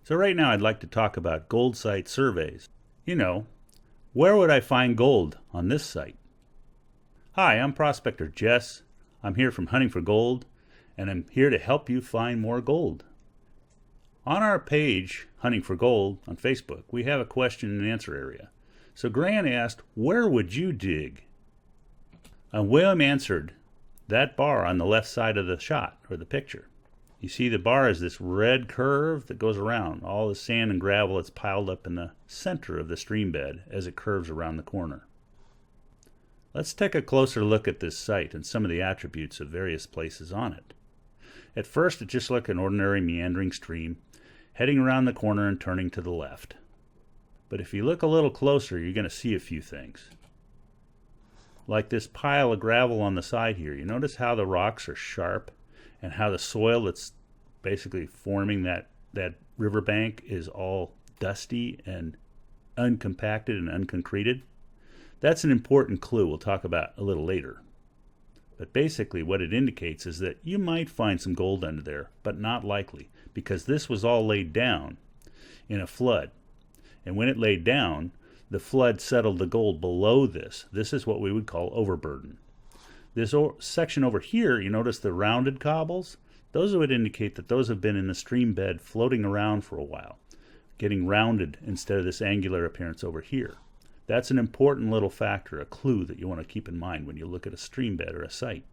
So right now I'd like to talk about gold site surveys. You know, where would I find gold on this site? Hi, I'm Prospector Jess. I'm here from Hunting for Gold, and I'm here to help you find more gold. On our page, Hunting for Gold, on Facebook, we have a question and answer area. So Grant asked, where would you dig? And William answered, that bar on the left side of the shot, or the picture. You see the bar is this red curve that goes around all the sand and gravel that's piled up in the center of the stream bed as it curves around the corner. Let's take a closer look at this site and some of the attributes of various places on it. At first, it just looked like an ordinary meandering stream, heading around the corner and turning to the left. But if you look a little closer, you're going to see a few things. Like this pile of gravel on the side here, you notice how the rocks are sharp and how the soil that's basically forming that riverbank is all dusty and uncompacted and unconcreted. That's an important clue we'll talk about a little later. But basically what it indicates is that you might find some gold under there, but not likely, because this was all laid down in a flood. And when it laid down, the flood settled the gold below this. This is what we would call overburden. This section over here, you notice the rounded cobbles? Those would indicate that those have been in the stream bed floating around for a while, getting rounded instead of this angular appearance over here. That's an important little factor, a clue that you want to keep in mind when you look at a stream bed or a site.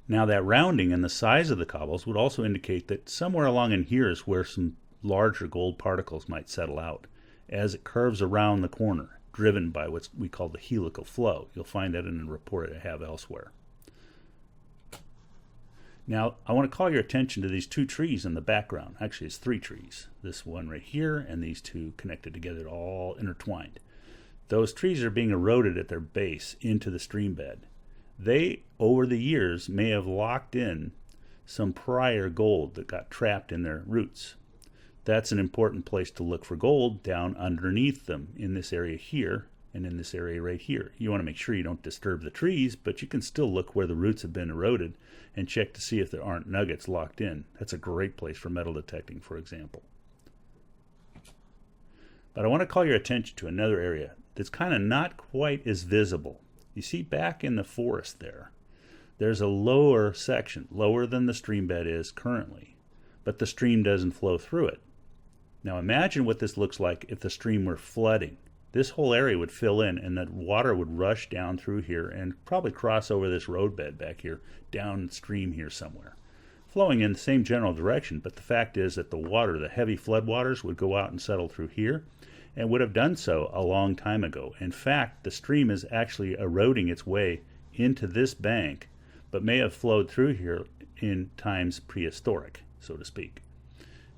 Now that rounding and the size of the cobbles would also indicate that somewhere along in here is where some larger gold particles might settle out as it curves around the corner, driven by what we call the helical flow. You'll find that in a report I have elsewhere. Now, I want to call your attention to these two trees in the background. Actually, it's three trees. This one right here and these two connected together, all intertwined. Those trees are being eroded at their base into the stream bed. They, over the years, may have locked in some prior gold that got trapped in their roots. That's an important place to look for gold down underneath them in this area here and in this area right here. You want to make sure you don't disturb the trees, but you can still look where the roots have been eroded and check to see if there aren't nuggets locked in. That's a great place for metal detecting, for example. But I want to call your attention to another area that's kind of not quite as visible. You see back in the forest there's a lower section, lower than the stream bed is currently, but the stream doesn't flow through it. Now imagine what this looks like if the stream were flooding. This whole area would fill in and the water would rush down through here and probably cross over this roadbed back here, downstream here somewhere, flowing in the same general direction. But the fact is that the water, the heavy flood waters, would go out and settle through here and would have done so a long time ago. In fact, the stream is actually eroding its way into this bank, but may have flowed through here in times prehistoric, so to speak.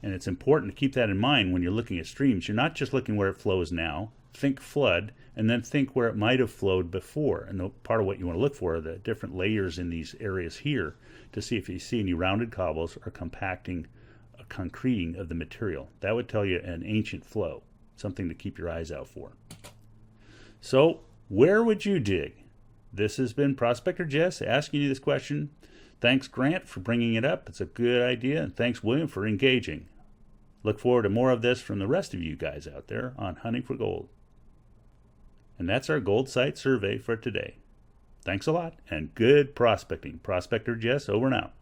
And it's important to keep that in mind when you're looking at streams. You're not just looking where it flows now. Think flood, and then think where it might have flowed before. And part of what you want to look for are the different layers in these areas here to see if you see any rounded cobbles or compacting, concreting of the material. That would tell you an ancient flow, something to keep your eyes out for. So, where would you dig? This has been Prospector Jess asking you this question. Thanks, Grant, for bringing it up. It's a good idea. And thanks, William, for engaging. Look forward to more of this from the rest of you guys out there on Hunting for Gold. And that's our gold site survey for today. Thanks a lot, and good prospecting. Prospector Jess, over and out.